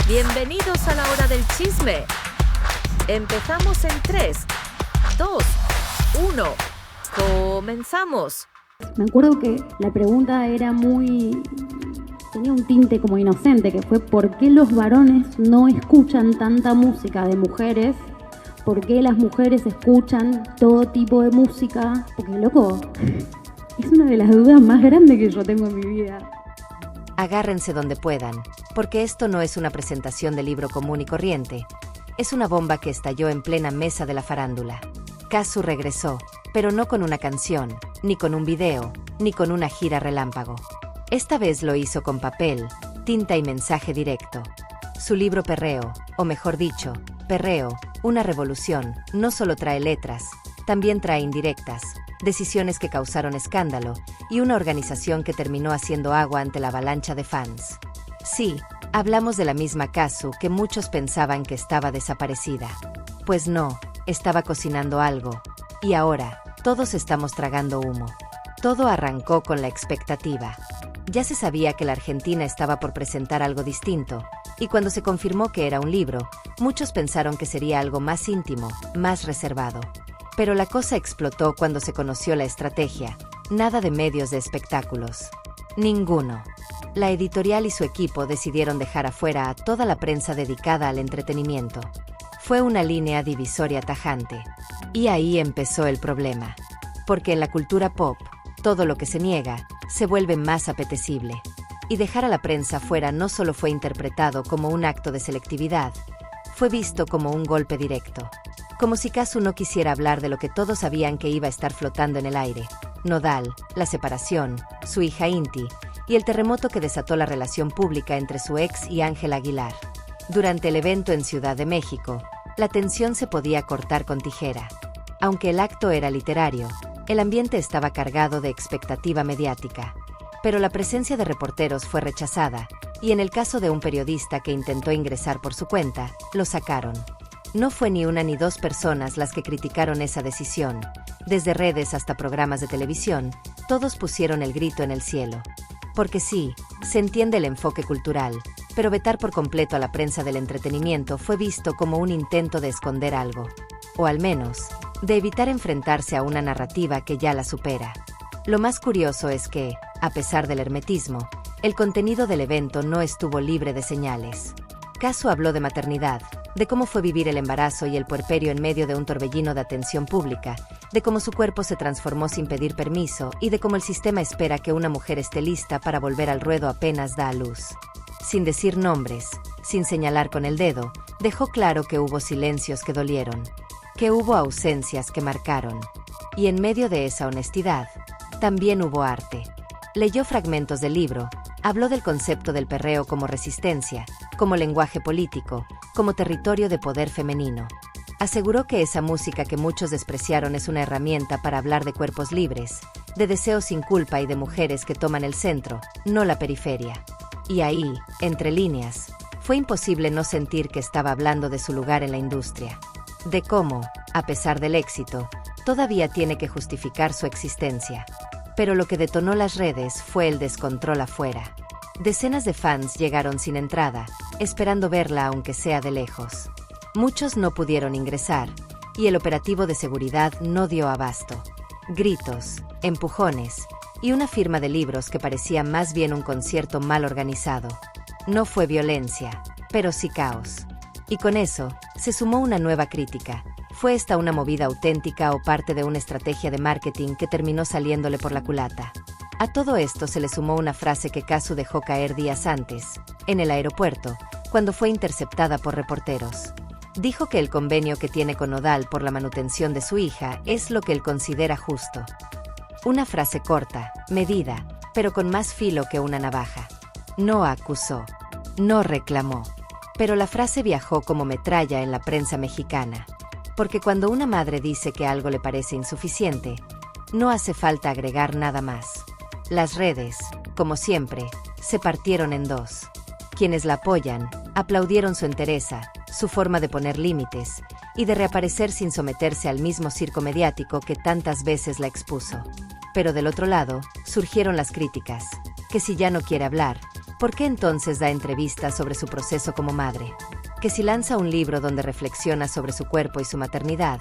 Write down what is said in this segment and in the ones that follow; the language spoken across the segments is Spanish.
Bienvenidos a la hora del chisme. Empezamos en 3, 2, 1. Comenzamos. Me acuerdo que la pregunta era tenía un tinte como inocente, que fue ¿por qué los varones no escuchan tanta música de mujeres? ¿Por qué las mujeres escuchan todo tipo de música? Porque, loco, es una de las dudas más grandes que yo tengo en mi vida. Agárrense donde puedan, porque esto no es una presentación de libro común y corriente. Es una bomba que estalló en plena mesa de la farándula. Casu regresó, pero no con una canción, ni con un video, ni con una gira relámpago. Esta vez lo hizo con papel, tinta y mensaje directo. Su libro Perreo, o mejor dicho, Perreo, una revolución, no solo trae letras, también trae indirectas, decisiones que causaron escándalo y una organización que terminó haciendo agua ante la avalancha de fans. Sí, hablamos de la misma Casu que muchos pensaban que estaba desaparecida. Pues no, estaba cocinando algo. Y ahora, todos estamos tragando humo. Todo arrancó con la expectativa. Ya se sabía que la Argentina estaba por presentar algo distinto, y cuando se confirmó que era un libro, muchos pensaron que sería algo más íntimo, más reservado. Pero la cosa explotó cuando se conoció la estrategia. Nada de medios de espectáculos. Ninguno. La editorial y su equipo decidieron dejar afuera a toda la prensa dedicada al entretenimiento. Fue una línea divisoria tajante. Y ahí empezó el problema. Porque en la cultura pop, todo lo que se niega, se vuelve más apetecible. Y dejar a la prensa fuera no solo fue interpretado como un acto de selectividad, fue visto como un golpe directo. Como si Casu no quisiera hablar de lo que todos sabían que iba a estar flotando en el aire. Nodal, la separación, su hija Inti, y el terremoto que desató la relación pública entre su ex y Ángel Aguilar. Durante el evento en Ciudad de México, la tensión se podía cortar con tijera. Aunque el acto era literario, el ambiente estaba cargado de expectativa mediática. Pero la presencia de reporteros fue rechazada, y en el caso de un periodista que intentó ingresar por su cuenta, lo sacaron. No fue ni una ni dos personas las que criticaron esa decisión. Desde redes hasta programas de televisión, todos pusieron el grito en el cielo. Porque sí, se entiende el enfoque cultural, pero vetar por completo a la prensa del entretenimiento fue visto como un intento de esconder algo. O al menos, de evitar enfrentarse a una narrativa que ya la supera. Lo más curioso es que, a pesar del hermetismo, el contenido del evento no estuvo libre de señales. Casu habló de maternidad, de cómo fue vivir el embarazo y el puerperio en medio de un torbellino de atención pública, de cómo su cuerpo se transformó sin pedir permiso y de cómo el sistema espera que una mujer esté lista para volver al ruedo apenas da a luz. Sin decir nombres, sin señalar con el dedo, dejó claro que hubo silencios que dolieron, que hubo ausencias que marcaron. Y en medio de esa honestidad, también hubo arte. Leyó fragmentos del libro, habló del concepto del perreo como resistencia, como lenguaje político, como territorio de poder femenino. Aseguró que esa música que muchos despreciaron es una herramienta para hablar de cuerpos libres, de deseos sin culpa y de mujeres que toman el centro, no la periferia. Y ahí, entre líneas, fue imposible no sentir que estaba hablando de su lugar en la industria. De cómo, a pesar del éxito, todavía tiene que justificar su existencia. Pero lo que detonó las redes fue el descontrol afuera. Decenas de fans llegaron sin entrada, esperando verla aunque sea de lejos. Muchos no pudieron ingresar, y el operativo de seguridad no dio abasto. Gritos, empujones, y una firma de libros que parecía más bien un concierto mal organizado. No fue violencia, pero sí caos. Y con eso, se sumó una nueva crítica. ¿Fue esta una movida auténtica o parte de una estrategia de marketing que terminó saliéndole por la culata? A todo esto se le sumó una frase que Casu dejó caer días antes, en el aeropuerto, cuando fue interceptada por reporteros. Dijo que el convenio que tiene con Nodal por la manutención de su hija es lo que él considera justo. Una frase corta, medida, pero con más filo que una navaja. No acusó, no reclamó, pero la frase viajó como metralla en la prensa mexicana. Porque cuando una madre dice que algo le parece insuficiente, no hace falta agregar nada más. Las redes, como siempre, se partieron en dos. Quienes la apoyan, aplaudieron su entereza, su forma de poner límites, y de reaparecer sin someterse al mismo circo mediático que tantas veces la expuso. Pero del otro lado, surgieron las críticas, que si ya no quiere hablar, ¿Por qué entonces da entrevistas sobre su proceso como madre? Que si lanza un libro donde reflexiona sobre su cuerpo y su maternidad,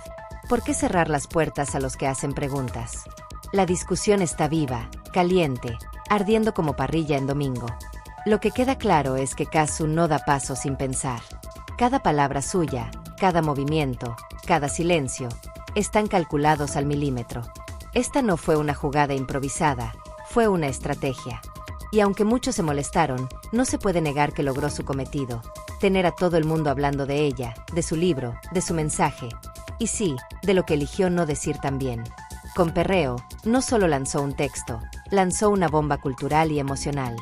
¿por qué cerrar las puertas a los que hacen preguntas? La discusión está viva, caliente, ardiendo como parrilla en domingo. Lo que queda claro es que Kazu no da paso sin pensar. Cada palabra suya, cada movimiento, cada silencio, están calculados al milímetro. Esta no fue una jugada improvisada, fue una estrategia. Y aunque muchos se molestaron, no se puede negar que logró su cometido: tener a todo el mundo hablando de ella, de su libro, de su mensaje. Y sí, de lo que eligió no decir también. Con Perreo, no solo lanzó un texto, lanzó una bomba cultural y emocional.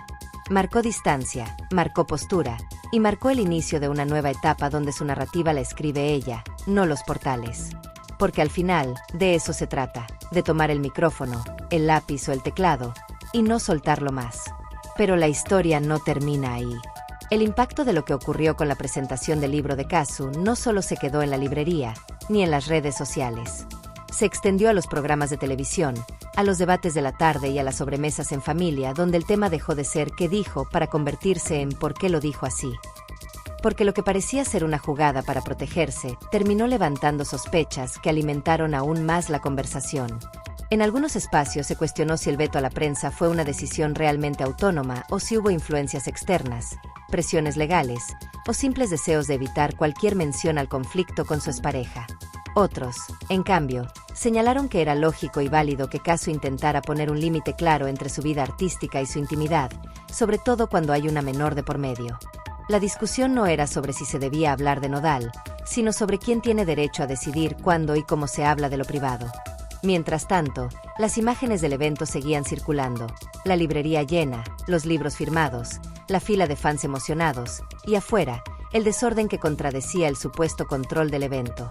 Marcó distancia, marcó postura, y marcó el inicio de una nueva etapa donde su narrativa la escribe ella, no los portales. Porque al final, de eso se trata, de tomar el micrófono, el lápiz o el teclado, y no soltarlo más. Pero la historia no termina ahí. El impacto de lo que ocurrió con la presentación del libro de Kazu no solo se quedó en la librería, ni en las redes sociales. Se extendió a los programas de televisión, a los debates de la tarde y a las sobremesas en familia, donde el tema dejó de ser ¿qué dijo?, para convertirse en ¿por qué lo dijo así? Porque lo que parecía ser una jugada para protegerse, terminó levantando sospechas que alimentaron aún más la conversación. En algunos espacios se cuestionó si el veto a la prensa fue una decisión realmente autónoma o si hubo influencias externas, presiones legales o simples deseos de evitar cualquier mención al conflicto con su expareja. Otros, en cambio, señalaron que era lógico y válido que Kazu intentara poner un límite claro entre su vida artística y su intimidad, sobre todo cuando hay una menor de por medio. La discusión no era sobre si se debía hablar de Nodal, sino sobre quién tiene derecho a decidir cuándo y cómo se habla de lo privado. Mientras tanto, las imágenes del evento seguían circulando, la librería llena, los libros firmados, la fila de fans emocionados, y afuera, el desorden que contradecía el supuesto control del evento.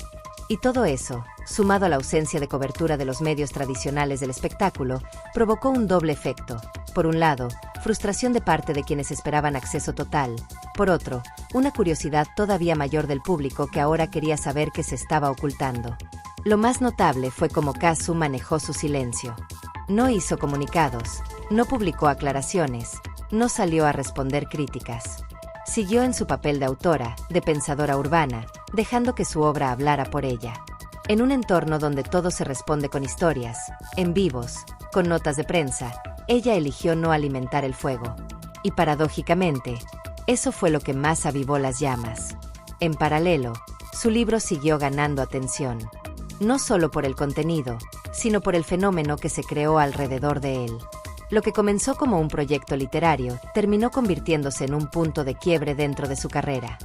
Y todo eso, sumado a la ausencia de cobertura de los medios tradicionales del espectáculo, provocó un doble efecto. Por un lado, frustración de parte de quienes esperaban acceso total. Por otro, una curiosidad todavía mayor del público que ahora quería saber qué se estaba ocultando. Lo más notable fue cómo Kazu manejó su silencio. No hizo comunicados, no publicó aclaraciones, no salió a responder críticas. Siguió en su papel de autora, de pensadora urbana, dejando que su obra hablara por ella. En un entorno donde todo se responde con historias, en vivos, con notas de prensa, ella eligió no alimentar el fuego. Y paradójicamente, eso fue lo que más avivó las llamas. En paralelo, su libro siguió ganando atención. No solo por el contenido, sino por el fenómeno que se creó alrededor de él. Lo que comenzó como un proyecto literario, terminó convirtiéndose en un punto de quiebre dentro de su carrera.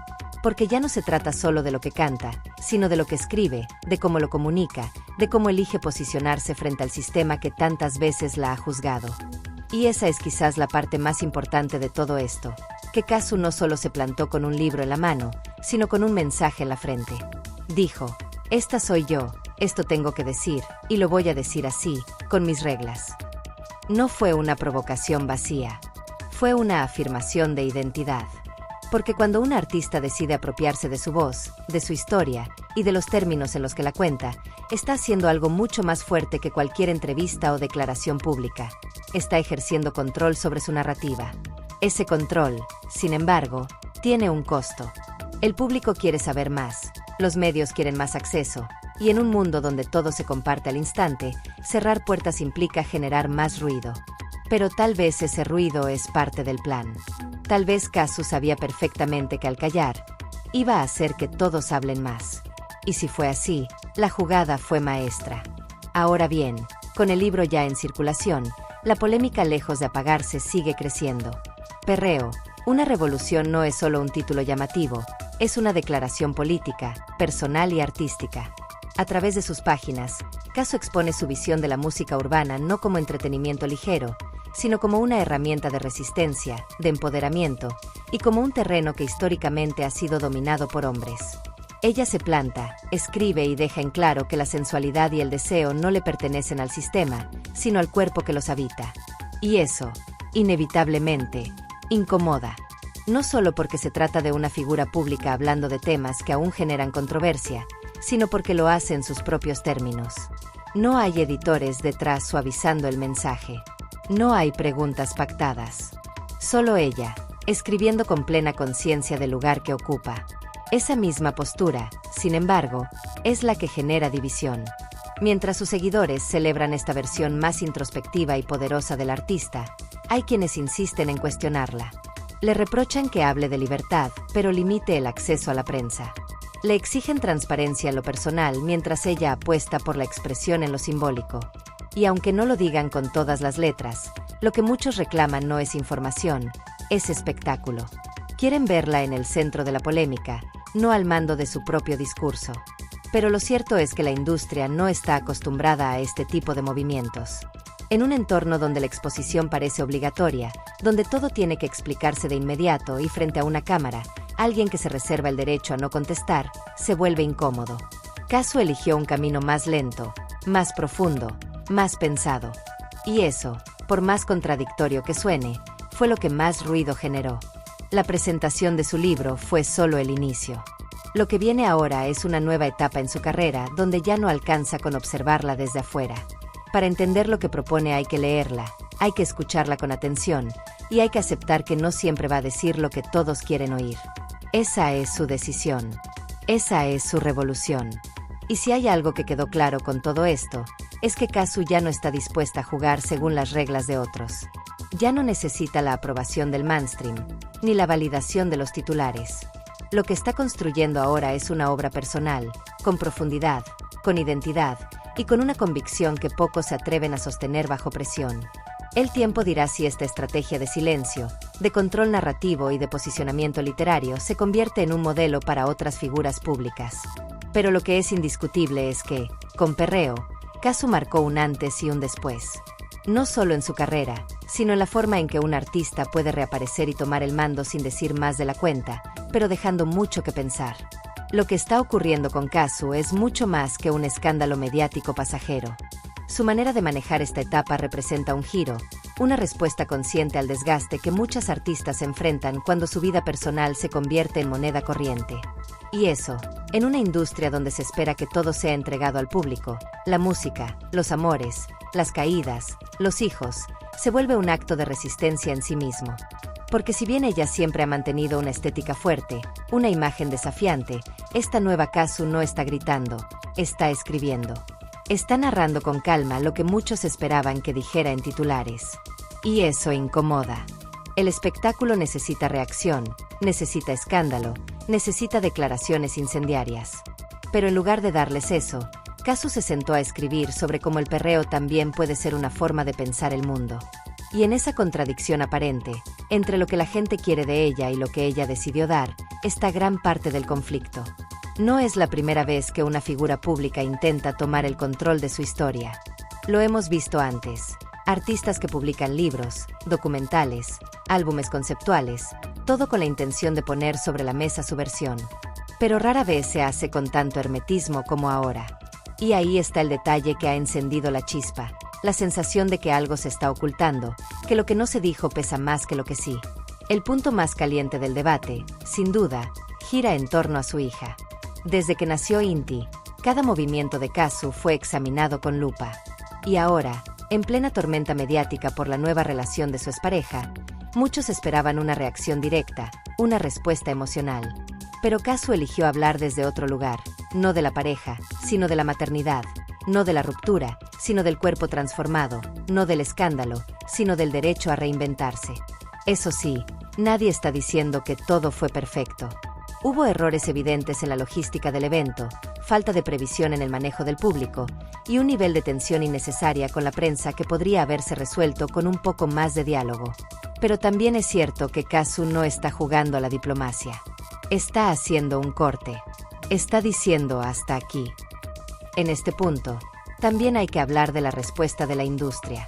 Porque ya no se trata solo de lo que canta, sino de lo que escribe, de cómo lo comunica, de cómo elige posicionarse frente al sistema que tantas veces la ha juzgado. Y esa es quizás la parte más importante de todo esto, que Kazu no solo se plantó con un libro en la mano, sino con un mensaje en la frente. Dijo: esta soy yo, esto tengo que decir, y lo voy a decir así, con mis reglas. No fue una provocación vacía, fue una afirmación de identidad. Porque cuando un artista decide apropiarse de su voz, de su historia, y de los términos en los que la cuenta, está haciendo algo mucho más fuerte que cualquier entrevista o declaración pública. Está ejerciendo control sobre su narrativa. Ese control, sin embargo, tiene un costo. El público quiere saber más, los medios quieren más acceso, y en un mundo donde todo se comparte al instante, cerrar puertas implica generar más ruido. Pero tal vez ese ruido es parte del plan. Tal vez Kazu sabía perfectamente que al callar, iba a hacer que todos hablen más. Y si fue así, la jugada fue maestra. Ahora bien, con el libro ya en circulación, la polémica lejos de apagarse sigue creciendo. Perreo, una revolución no es solo un título llamativo, es una declaración política, personal y artística. A través de sus páginas, Kazu expone su visión de la música urbana no como entretenimiento ligero, sino como una herramienta de resistencia, de empoderamiento, y como un terreno que históricamente ha sido dominado por hombres. Ella se planta, escribe y deja en claro que la sensualidad y el deseo no le pertenecen al sistema, sino al cuerpo que los habita. Y eso, inevitablemente, incomoda. No solo porque se trata de una figura pública hablando de temas que aún generan controversia, sino porque lo hace en sus propios términos. No hay editores detrás suavizando el mensaje. No hay preguntas pactadas. Solo ella, escribiendo con plena conciencia del lugar que ocupa. Esa misma postura, sin embargo, es la que genera división. Mientras sus seguidores celebran esta versión más introspectiva y poderosa del artista, hay quienes insisten en cuestionarla. Le reprochan que hable de libertad, pero limite el acceso a la prensa. Le exigen transparencia en lo personal mientras ella apuesta por la expresión en lo simbólico. Y aunque no lo digan con todas las letras, lo que muchos reclaman no es información, es espectáculo. Quieren verla en el centro de la polémica, no al mando de su propio discurso. Pero lo cierto es que la industria no está acostumbrada a este tipo de movimientos. En un entorno donde la exposición parece obligatoria, donde todo tiene que explicarse de inmediato y frente a una cámara, alguien que se reserva el derecho a no contestar, se vuelve incómodo. Kazu eligió un camino más lento, más profundo, más pensado. Y eso, por más contradictorio que suene, fue lo que más ruido generó. La presentación de su libro fue solo el inicio. Lo que viene ahora es una nueva etapa en su carrera donde ya no alcanza con observarla desde afuera. Para entender lo que propone hay que leerla, hay que escucharla con atención, y hay que aceptar que no siempre va a decir lo que todos quieren oír. Esa es su decisión. Esa es su revolución. Y si hay algo que quedó claro con todo esto, es que Kazu ya no está dispuesta a jugar según las reglas de otros. Ya no necesita la aprobación del mainstream, ni la validación de los titulares. Lo que está construyendo ahora es una obra personal, con profundidad, con identidad, y con una convicción que pocos se atreven a sostener bajo presión. El tiempo dirá si esta estrategia de silencio, de control narrativo y de posicionamiento literario se convierte en un modelo para otras figuras públicas. Pero lo que es indiscutible es que, con Perreo, Kazu marcó un antes y un después. No solo en su carrera, sino en la forma en que un artista puede reaparecer y tomar el mando sin decir más de la cuenta, pero dejando mucho que pensar. Lo que está ocurriendo con Kazu es mucho más que un escándalo mediático pasajero. Su manera de manejar esta etapa representa un giro, una respuesta consciente al desgaste que muchas artistas enfrentan cuando su vida personal se convierte en moneda corriente. Y eso, en una industria donde se espera que todo sea entregado al público, la música, los amores, las caídas, los hijos, se vuelve un acto de resistencia en sí mismo. Porque si bien ella siempre ha mantenido una estética fuerte, una imagen desafiante, esta nueva Kazu no está gritando, está escribiendo. Está narrando con calma lo que muchos esperaban que dijera en titulares. Y eso incomoda. El espectáculo necesita reacción, necesita escándalo, necesita declaraciones incendiarias. Pero en lugar de darles eso, Kazu se sentó a escribir sobre cómo el perreo también puede ser una forma de pensar el mundo. Y en esa contradicción aparente, entre lo que la gente quiere de ella y lo que ella decidió dar, está gran parte del conflicto. No es la primera vez que una figura pública intenta tomar el control de su historia. Lo hemos visto antes. Artistas que publican libros, documentales, álbumes conceptuales, todo con la intención de poner sobre la mesa su versión. Pero rara vez se hace con tanto hermetismo como ahora. Y ahí está el detalle que ha encendido la chispa. La sensación de que algo se está ocultando, que lo que no se dijo pesa más que lo que sí. El punto más caliente del debate, sin duda, gira en torno a su hija. Desde que nació Inti, cada movimiento de Kazu fue examinado con lupa. Y ahora, en plena tormenta mediática por la nueva relación de su expareja, muchos esperaban una reacción directa, una respuesta emocional. Pero Kazu eligió hablar desde otro lugar, no de la pareja, sino de la maternidad, no de la ruptura, sino del cuerpo transformado, no del escándalo, sino del derecho a reinventarse. Eso sí, nadie está diciendo que todo fue perfecto. Hubo errores evidentes en la logística del evento, falta de previsión en el manejo del público, y un nivel de tensión innecesaria con la prensa que podría haberse resuelto con un poco más de diálogo. Pero también es cierto que Kazu no está jugando a la diplomacia. Está haciendo un corte. Está diciendo hasta aquí. En este punto, también hay que hablar de la respuesta de la industria.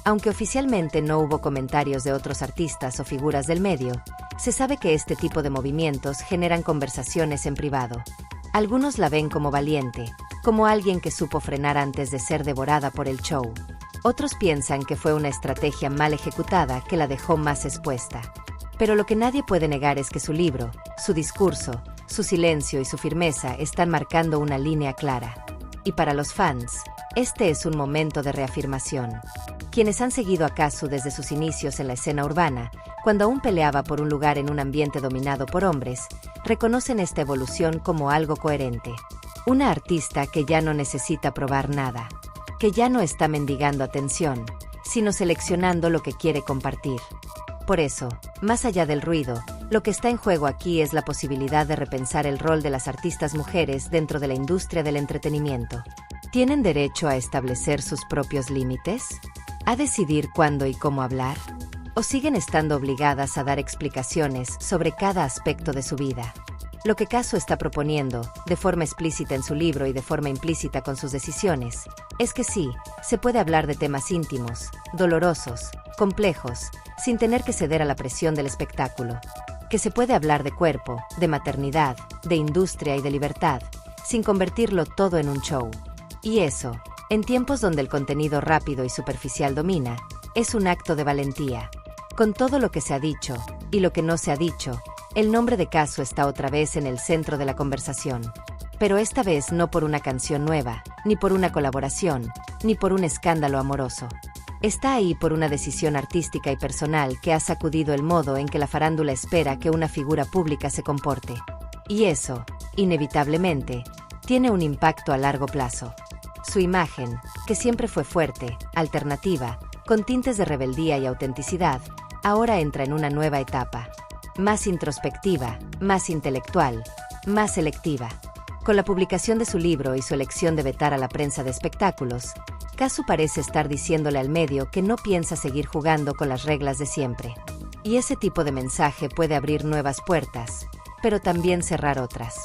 Aunque oficialmente no hubo comentarios de otros artistas o figuras del medio, se sabe que este tipo de movimientos generan conversaciones en privado. Algunos la ven como valiente, como alguien que supo frenar antes de ser devorada por el show. Otros piensan que fue una estrategia mal ejecutada que la dejó más expuesta. Pero lo que nadie puede negar es que su libro, su discurso, su silencio y su firmeza están marcando una línea clara. Y para los fans, Este es un momento de reafirmación. Quienes han seguido a Kazu desde sus inicios en la escena urbana, cuando aún peleaba por un lugar en un ambiente dominado por hombres, reconocen esta evolución como algo coherente. Una artista que ya no necesita probar nada, que ya no está mendigando atención, sino seleccionando lo que quiere compartir. Por eso, más allá del ruido, lo que está en juego aquí es la posibilidad de repensar el rol de las artistas mujeres dentro de la industria del entretenimiento. ¿Tienen derecho a establecer sus propios límites? ¿A decidir cuándo y cómo hablar? ¿O siguen estando obligadas a dar explicaciones sobre cada aspecto de su vida? Lo que Kazu está proponiendo, de forma explícita en su libro y de forma implícita con sus decisiones, es que sí, se puede hablar de temas íntimos, dolorosos, complejos, sin tener que ceder a la presión del espectáculo. Que se puede hablar de cuerpo, de maternidad, de industria y de libertad, sin convertirlo todo en un show. Y eso, en tiempos donde el contenido rápido y superficial domina, es un acto de valentía. Con todo lo que se ha dicho, y lo que no se ha dicho, el nombre de Kazu está otra vez en el centro de la conversación. Pero esta vez no por una canción nueva, ni por una colaboración, ni por un escándalo amoroso. Está ahí por una decisión artística y personal que ha sacudido el modo en que la farándula espera que una figura pública se comporte. Y eso, inevitablemente, tiene un impacto a largo plazo. Su imagen, que siempre fue fuerte, alternativa, con tintes de rebeldía y autenticidad, ahora entra en una nueva etapa. Más introspectiva, más intelectual, más selectiva. Con la publicación de su libro y su elección de vetar a la prensa de espectáculos, Kazu parece estar diciéndole al medio que no piensa seguir jugando con las reglas de siempre. Y ese tipo de mensaje puede abrir nuevas puertas, pero también cerrar otras.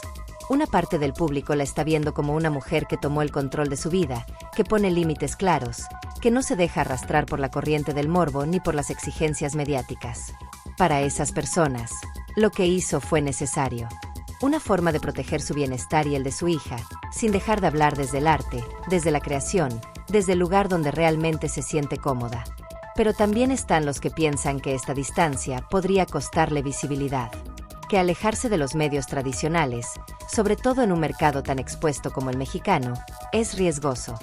Una parte del público la está viendo como una mujer que tomó el control de su vida, que pone límites claros, que no se deja arrastrar por la corriente del morbo ni por las exigencias mediáticas. Para esas personas, lo que hizo fue necesario. Una forma de proteger su bienestar y el de su hija, sin dejar de hablar desde el arte, desde la creación, desde el lugar donde realmente se siente cómoda. Pero también están los que piensan que esta distancia podría costarle visibilidad. Que alejarse de los medios tradicionales, sobre todo en un mercado tan expuesto como el mexicano, es riesgoso.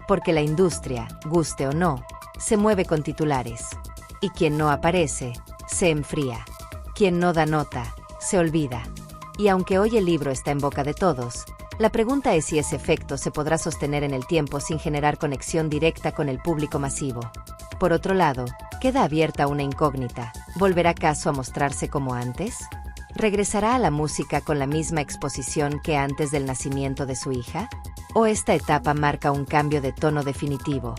Porque la industria, guste o no, se mueve con titulares. Y quien no aparece, se enfría. Quien no da nota, se olvida. Y aunque hoy el libro está en boca de todos, la pregunta es si ese efecto se podrá sostener en el tiempo sin generar conexión directa con el público masivo. Por otro lado, queda abierta una incógnita. ¿Volverá Kazu a mostrarse como antes? ¿Regresará a la música con la misma exposición que antes del nacimiento de su hija? ¿O esta etapa marca un cambio de tono definitivo?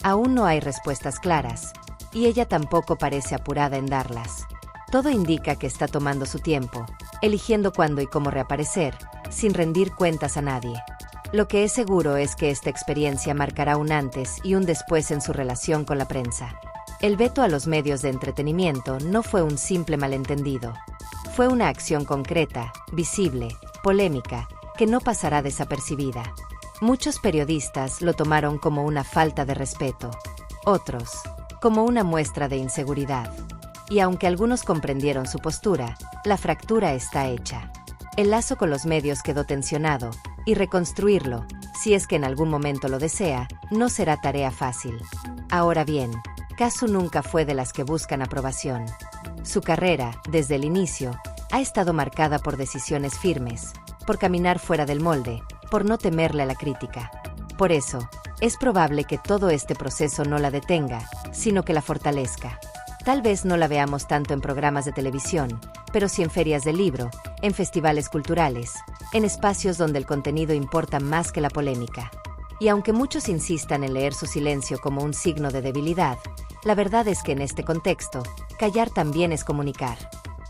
Aún no hay respuestas claras, y ella tampoco parece apurada en darlas. Todo indica que está tomando su tiempo, eligiendo cuándo y cómo reaparecer, sin rendir cuentas a nadie. Lo que es seguro es que esta experiencia marcará un antes y un después en su relación con la prensa. El veto a los medios de entretenimiento no fue un simple malentendido. Fue una acción concreta, visible, polémica, que no pasará desapercibida. Muchos periodistas lo tomaron como una falta de respeto. Otros, como una muestra de inseguridad. Y aunque algunos comprendieron su postura, la fractura está hecha. El lazo con los medios quedó tensionado, y reconstruirlo, si es que en algún momento lo desea, no será tarea fácil. Ahora bien, Kazu nunca fue de las que buscan aprobación. Su carrera, desde el inicio, ha estado marcada por decisiones firmes, por caminar fuera del molde, por no temerle a la crítica. Por eso, es probable que todo este proceso no la detenga, sino que la fortalezca. Tal vez no la veamos tanto en programas de televisión, pero sí en ferias del libro, en festivales culturales, en espacios donde el contenido importa más que la polémica. Y aunque muchos insistan en leer su silencio como un signo de debilidad, la verdad es que en este contexto, callar también es comunicar.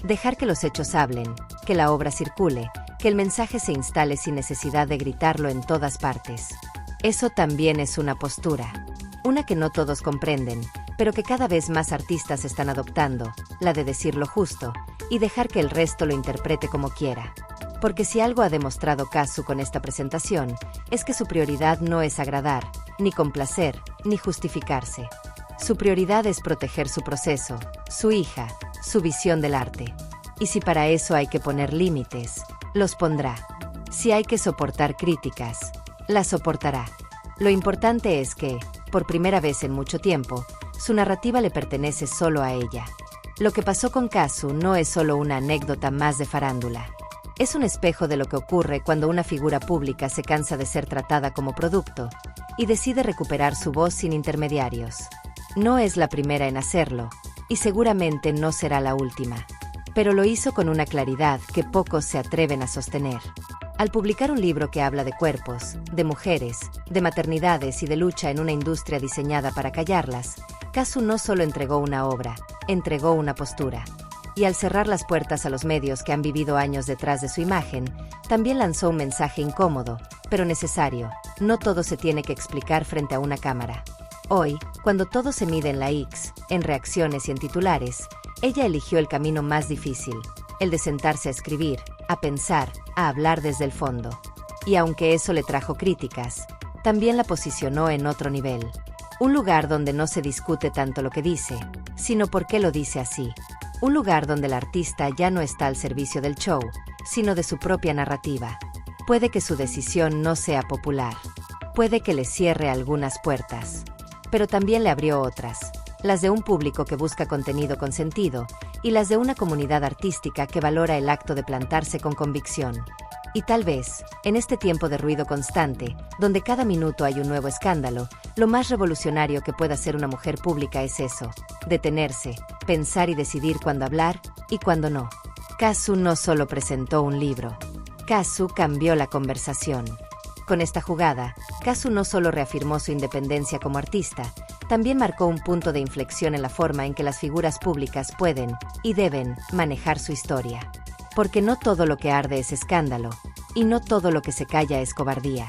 Dejar que los hechos hablen, que la obra circule, que el mensaje se instale sin necesidad de gritarlo en todas partes. Eso también es una postura. Una que no todos comprenden, pero que cada vez más artistas están adoptando, la de decir lo justo, y dejar que el resto lo interprete como quiera. Porque si algo ha demostrado Kazu con esta presentación, es que su prioridad no es agradar, ni complacer, ni justificarse. Su prioridad es proteger su proceso, su hija, su visión del arte. Y si para eso hay que poner límites, los pondrá. Si hay que soportar críticas, las soportará. Lo importante es que, por primera vez en mucho tiempo, su narrativa le pertenece solo a ella. Lo que pasó con Kazu no es solo una anécdota más de farándula. Es un espejo de lo que ocurre cuando una figura pública se cansa de ser tratada como producto y decide recuperar su voz sin intermediarios. No es la primera en hacerlo, y seguramente no será la última. Pero lo hizo con una claridad que pocos se atreven a sostener. Al publicar un libro que habla de cuerpos, de mujeres, de maternidades y de lucha en una industria diseñada para callarlas, Kazu no solo entregó una obra, entregó una postura. Y al cerrar las puertas a los medios que han vivido años detrás de su imagen, también lanzó un mensaje incómodo, pero necesario: no todo se tiene que explicar frente a una cámara. Hoy, cuando todo se mide en la X, en reacciones y en titulares, ella eligió el camino más difícil, el de sentarse a escribir, a pensar, a hablar desde el fondo. Y aunque eso le trajo críticas, también la posicionó en otro nivel. Un lugar donde no se discute tanto lo que dice, sino por qué lo dice así. Un lugar donde el artista ya no está al servicio del show, sino de su propia narrativa. Puede que su decisión no sea popular. Puede que le cierre algunas puertas. Pero también le abrió otras. Las de un público que busca contenido con sentido, y las de una comunidad artística que valora el acto de plantarse con convicción. Y tal vez, en este tiempo de ruido constante, donde cada minuto hay un nuevo escándalo, lo más revolucionario que pueda hacer una mujer pública es eso: detenerse, pensar y decidir cuándo hablar y cuándo no. Kazu no solo presentó un libro. Kazu cambió la conversación. Con esta jugada, Kazu no solo reafirmó su independencia como artista, también marcó un punto de inflexión en la forma en que las figuras públicas pueden y deben manejar su historia. Porque no todo lo que arde es escándalo, y no todo lo que se calla es cobardía.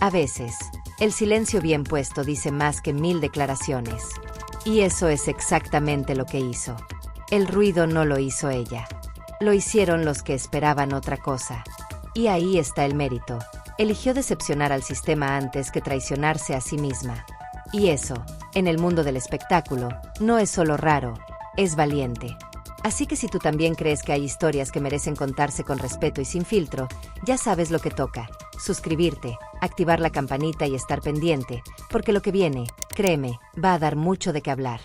A veces, el silencio bien puesto dice más que 1000 declaraciones. Y eso es exactamente lo que hizo. El ruido no lo hizo ella. Lo hicieron los que esperaban otra cosa. Y ahí está el mérito. Eligió decepcionar al sistema antes que traicionarse a sí misma. Y eso, en el mundo del espectáculo, no es solo raro, es valiente. Así que si tú también crees que hay historias que merecen contarse con respeto y sin filtro, ya sabes lo que toca: suscribirte, activar la campanita y estar pendiente, porque lo que viene, créeme, va a dar mucho de qué hablar.